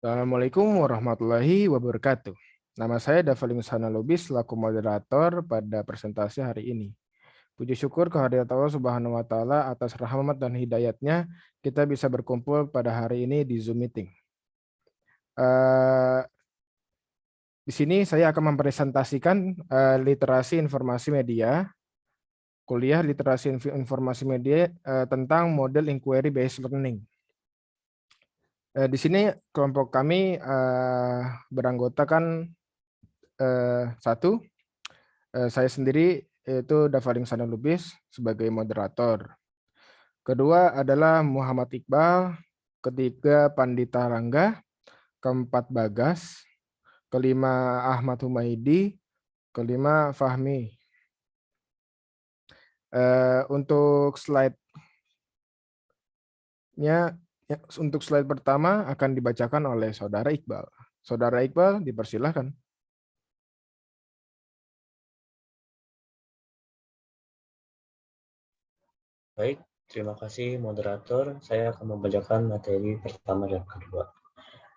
Assalamualaikum warahmatullahi wabarakatuh. Nama saya Davalin Sana Lubis selaku moderator pada presentasi hari ini. Puji syukur kehadirat Allah Subhanahu wa taala atas rahmat dan hidayatnya kita bisa berkumpul pada hari ini di Zoom meeting. Eh, di sini saya akan mempresentasikan literasi informasi media, kuliah literasi informasi media tentang model inquiry based learning. Di sini kelompok kami beranggotakan satu, saya sendiri yaitu Davaling Sana Lubis sebagai moderator. Kedua adalah Muhammad Iqbal, ketiga Pandita Rangga, keempat Bagas, kelima Ahmad Humaydi, kelima Fahmi. Untuk slide-nya, untuk slide pertama akan dibacakan oleh Saudara Iqbal. Saudara Iqbal, dipersilahkan. Baik, terima kasih moderator. Saya akan membacakan materi pertama dan kedua.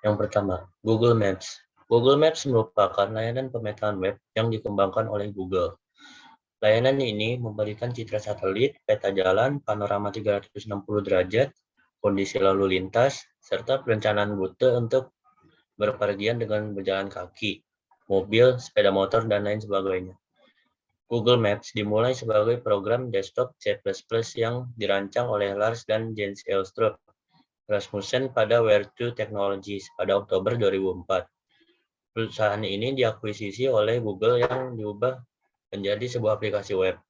Yang pertama, Google Maps. Google Maps merupakan layanan pemetaan web yang dikembangkan oleh Google. Layanan ini memberikan citra satelit, peta jalan, panorama 360 derajat, kondisi lalu lintas, serta perencanaan rute untuk berpergian dengan berjalan kaki, mobil, sepeda motor, dan lain sebagainya. Google Maps dimulai sebagai program desktop C++ yang dirancang oleh Lars dan Jens Elstrup Rasmussen pada Where2 Technologies pada Oktober 2004. Perusahaan ini diakuisisi oleh Google yang diubah menjadi sebuah aplikasi web.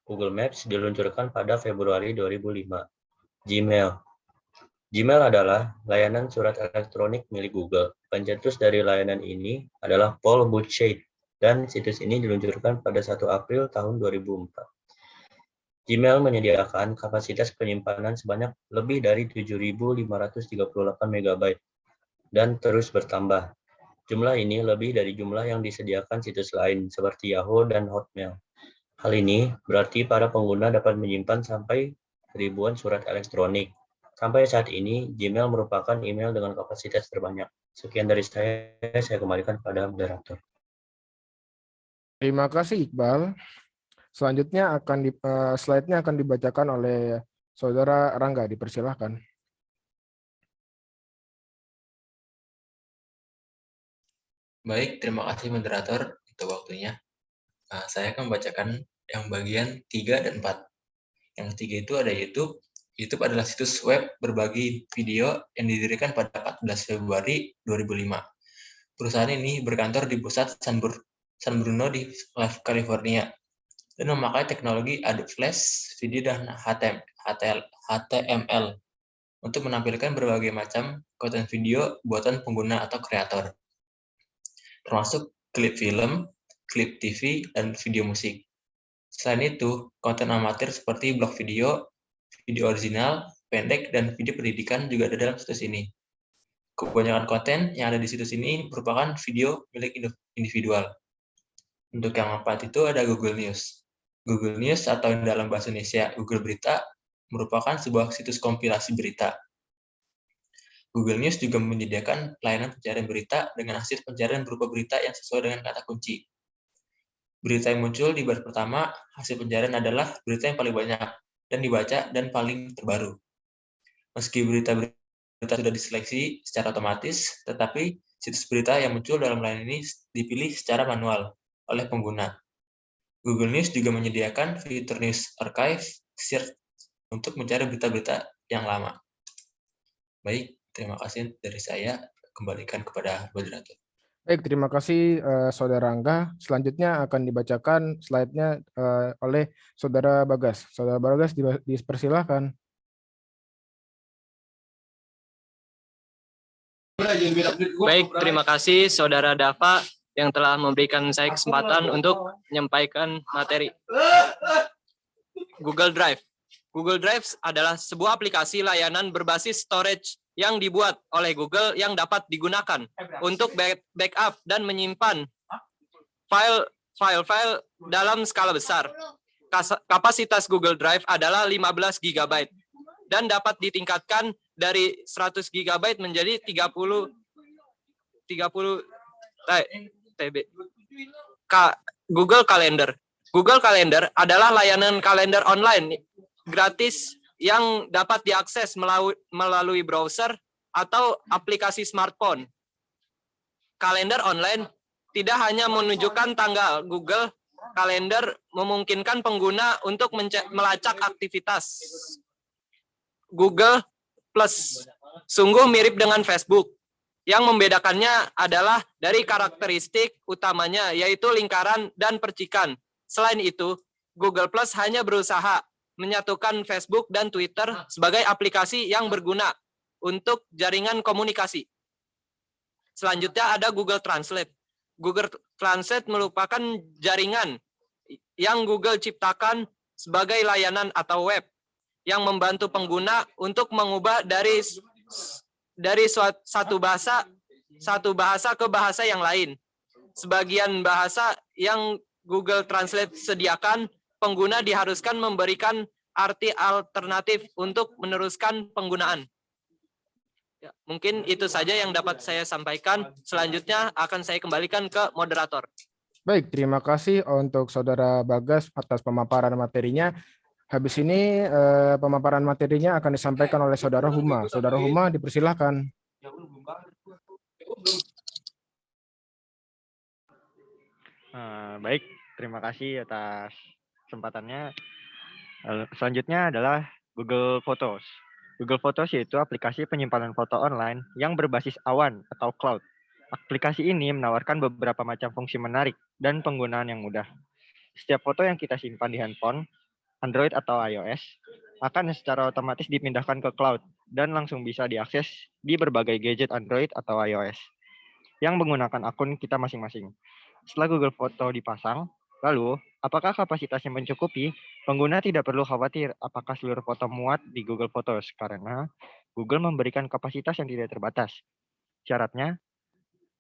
Google Maps diluncurkan pada Februari 2005. Gmail. Gmail adalah layanan surat elektronik milik Google. Pencetus dari layanan ini adalah Paul Buchheit, dan situs ini diluncurkan pada 1 April tahun 2004. Gmail menyediakan kapasitas penyimpanan sebanyak lebih dari 7.538 MB dan terus bertambah. Jumlah ini lebih dari jumlah yang disediakan situs lain seperti Yahoo dan Hotmail. Hal ini berarti para pengguna dapat menyimpan sampai ribuan surat elektronik. Sampai saat ini, Gmail merupakan email dengan kapasitas terbanyak. Sekian dari saya kembalikan pada moderator. Terima kasih Iqbal. Selanjutnya slide-nya akan dibacakan oleh Saudara Rangga, dipersilahkan. Baik, terima kasih moderator untuk waktunya. Saya akan membacakan yang bagian 3 dan 4. Yang 3 itu ada YouTube. YouTube adalah situs web berbagi video yang didirikan pada 14 Februari 2005. Perusahaan ini berkantor di pusat San Bruno di California dan memakai teknologi Adobe Flash, video, dan HTML untuk menampilkan berbagai macam konten video buatan pengguna atau kreator, termasuk klip film, klip TV, dan video musik. Selain itu, konten amatir seperti blog video, video original, pendek, dan video pendidikan juga ada dalam situs ini. Kebanyakan konten yang ada di situs ini merupakan video milik individual. Untuk yang keempat itu ada Google News. Google News atau dalam bahasa Indonesia Google Berita merupakan sebuah situs kompilasi berita. Google News juga menyediakan layanan pencarian berita dengan hasil pencarian berupa berita yang sesuai dengan kata kunci. Berita yang muncul di baris pertama, hasil pencarian adalah berita yang paling banyak dan dibaca dan paling terbaru. Meski berita-berita sudah diseleksi secara otomatis, tetapi situs berita yang muncul dalam layanan ini dipilih secara manual oleh pengguna. Google News juga menyediakan fitur News Archive Search untuk mencari berita-berita yang lama. Baik, terima kasih dari saya. Kembalikan kepada moderator. Baik, terima kasih Saudara Rangga. Selanjutnya akan dibacakan slide-nya oleh Saudara Bagas. Saudara Bagas, dipersilahkan. Baik, terima kasih Saudara Dava yang telah memberikan saya kesempatan untuk menyampaikan materi. Google Drive. Google Drive adalah sebuah aplikasi layanan berbasis storage yang dibuat oleh Google yang dapat digunakan untuk backup dan menyimpan file-file dalam skala besar. Kapasitas Google Drive adalah 15 GB dan dapat ditingkatkan dari 100 GB menjadi 30 30 TB. Google Calendar. Google Calendar adalah layanan kalender online gratis yang dapat diakses melalui browser atau aplikasi smartphone. Kalender online tidak hanya menunjukkan tanggal. Google Calendar memungkinkan pengguna untuk melacak aktivitas. Google Plus sungguh mirip dengan Facebook. Yang membedakannya adalah dari karakteristik utamanya, yaitu lingkaran dan percikan. Selain itu, Google Plus hanya berusaha menyatukan Facebook dan Twitter sebagai aplikasi yang berguna untuk jaringan komunikasi. Selanjutnya ada Google Translate. Google Translate merupakan jaringan yang Google ciptakan sebagai layanan atau web yang membantu pengguna untuk mengubah dari satu bahasa ke bahasa yang lain. Sebagian bahasa yang Google Translate sediakan, pengguna diharuskan memberikan arti alternatif untuk meneruskan penggunaan. Ya, mungkin itu saja yang dapat saya sampaikan. Selanjutnya akan saya kembalikan ke moderator. Baik, terima kasih untuk Saudara Bagas atas pemaparan materinya. Habis ini pemaparan materinya akan disampaikan oleh Saudara Huma. Saudara Huma, dipersilahkan. Baik, terima kasih atas kesempatannya. Selanjutnya adalah Google Photos. Google Photos yaitu aplikasi penyimpanan foto online yang berbasis awan atau cloud. Aplikasi ini menawarkan beberapa macam fungsi menarik dan penggunaan yang mudah. Setiap foto yang kita simpan di handphone, Android atau iOS, akan secara otomatis dipindahkan ke cloud dan langsung bisa diakses di berbagai gadget Android atau iOS yang menggunakan akun kita masing-masing. Setelah Google Foto dipasang, lalu apakah kapasitasnya mencukupi? Pengguna tidak perlu khawatir apakah seluruh foto muat di Google Photos karena Google memberikan kapasitas yang tidak terbatas. Syaratnya,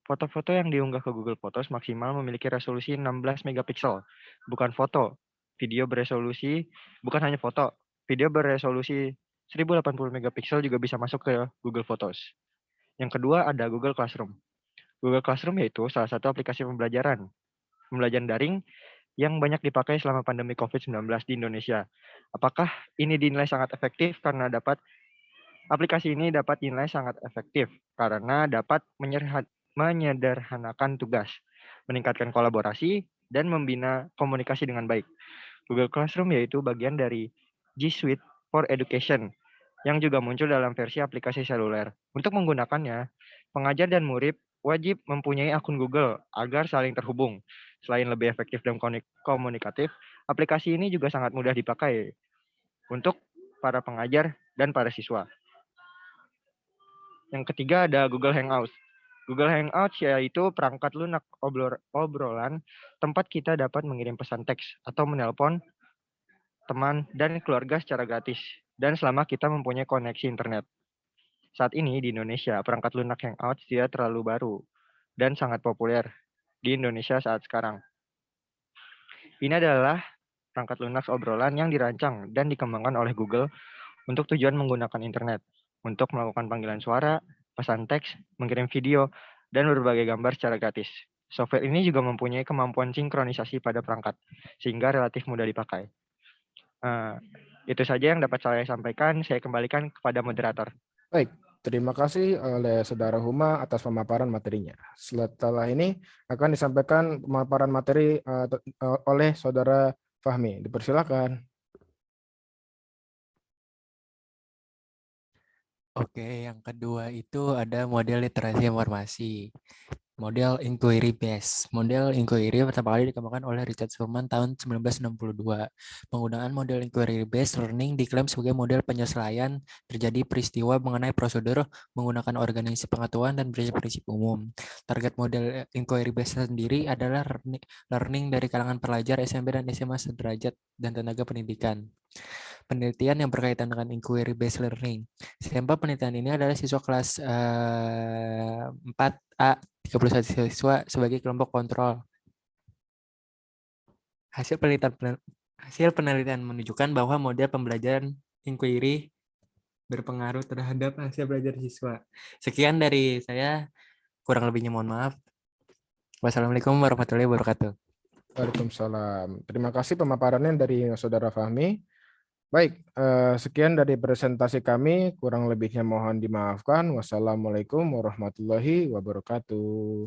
foto-foto yang diunggah ke Google Photos maksimal memiliki resolusi 16 megapiksel, bukan foto. Video beresolusi, bukan hanya foto, video beresolusi 1080 megapiksel juga bisa masuk ke Google Photos. Yang kedua ada Google Classroom. Google Classroom yaitu salah satu aplikasi pembelajaran daring yang banyak dipakai selama pandemi COVID-19 di Indonesia. Apakah ini dinilai sangat efektif? Karena aplikasi ini dapat dinilai sangat efektif karena dapat menyederhanakan tugas, meningkatkan kolaborasi, dan membina komunikasi dengan baik. Google Classroom yaitu bagian dari G Suite for Education yang juga muncul dalam versi aplikasi seluler. Untuk menggunakannya, pengajar dan murid wajib mempunyai akun Google agar saling terhubung. Selain lebih efektif dan komunikatif, aplikasi ini juga sangat mudah dipakai untuk para pengajar dan para siswa. Yang ketiga ada Google Hangouts. Google Hangouts yaitu perangkat lunak obrolan tempat kita dapat mengirim pesan teks atau menelpon teman dan keluarga secara gratis dan selama kita mempunyai koneksi internet. Saat ini di Indonesia, perangkat lunak Hangouts tidak terlalu baru dan sangat populer di Indonesia saat sekarang. Ini adalah perangkat lunak obrolan yang dirancang dan dikembangkan oleh Google untuk tujuan menggunakan internet, untuk melakukan panggilan suara, pesan teks, mengirim video, dan berbagai gambar secara gratis. Software ini juga mempunyai kemampuan sinkronisasi pada perangkat, sehingga relatif mudah dipakai. Itu saja yang dapat saya sampaikan. Saya kembalikan kepada moderator. Baik, terima kasih oleh Saudara Huma atas pemaparan materinya. Setelah ini akan disampaikan pemaparan materi oleh Saudara Fahmi. Dipersilakan. Oke, yang kedua itu ada model literasi informasi. Model inquiry based. Model inquiry pertama kali dikembangkan oleh Richard Stallman tahun 1962. Penggunaan model inquiry based learning diklaim sebagai model penyelesaian terjadi peristiwa mengenai prosedur menggunakan organisasi pengetahuan dan prinsip-prinsip umum. Target model inquiry based sendiri adalah learning dari kalangan pelajar SMP dan SMA sederajat dan tenaga pendidikan. Penelitian yang berkaitan dengan inquiry based learning. Sampel penelitian ini adalah siswa kelas 4A, 31 siswa sebagai kelompok kontrol. Hasil penelitian menunjukkan bahwa model pembelajaran inquiry berpengaruh terhadap hasil belajar siswa. Sekian dari saya. Kurang lebihnya mohon maaf. Wassalamualaikum warahmatullahi wabarakatuh. Waalaikumsalam. Terima kasih pemaparannya dari Saudara Fahmi. Baik, sekian dari presentasi kami. Kurang lebihnya mohon dimaafkan. Wassalamualaikum warahmatullahi wabarakatuh.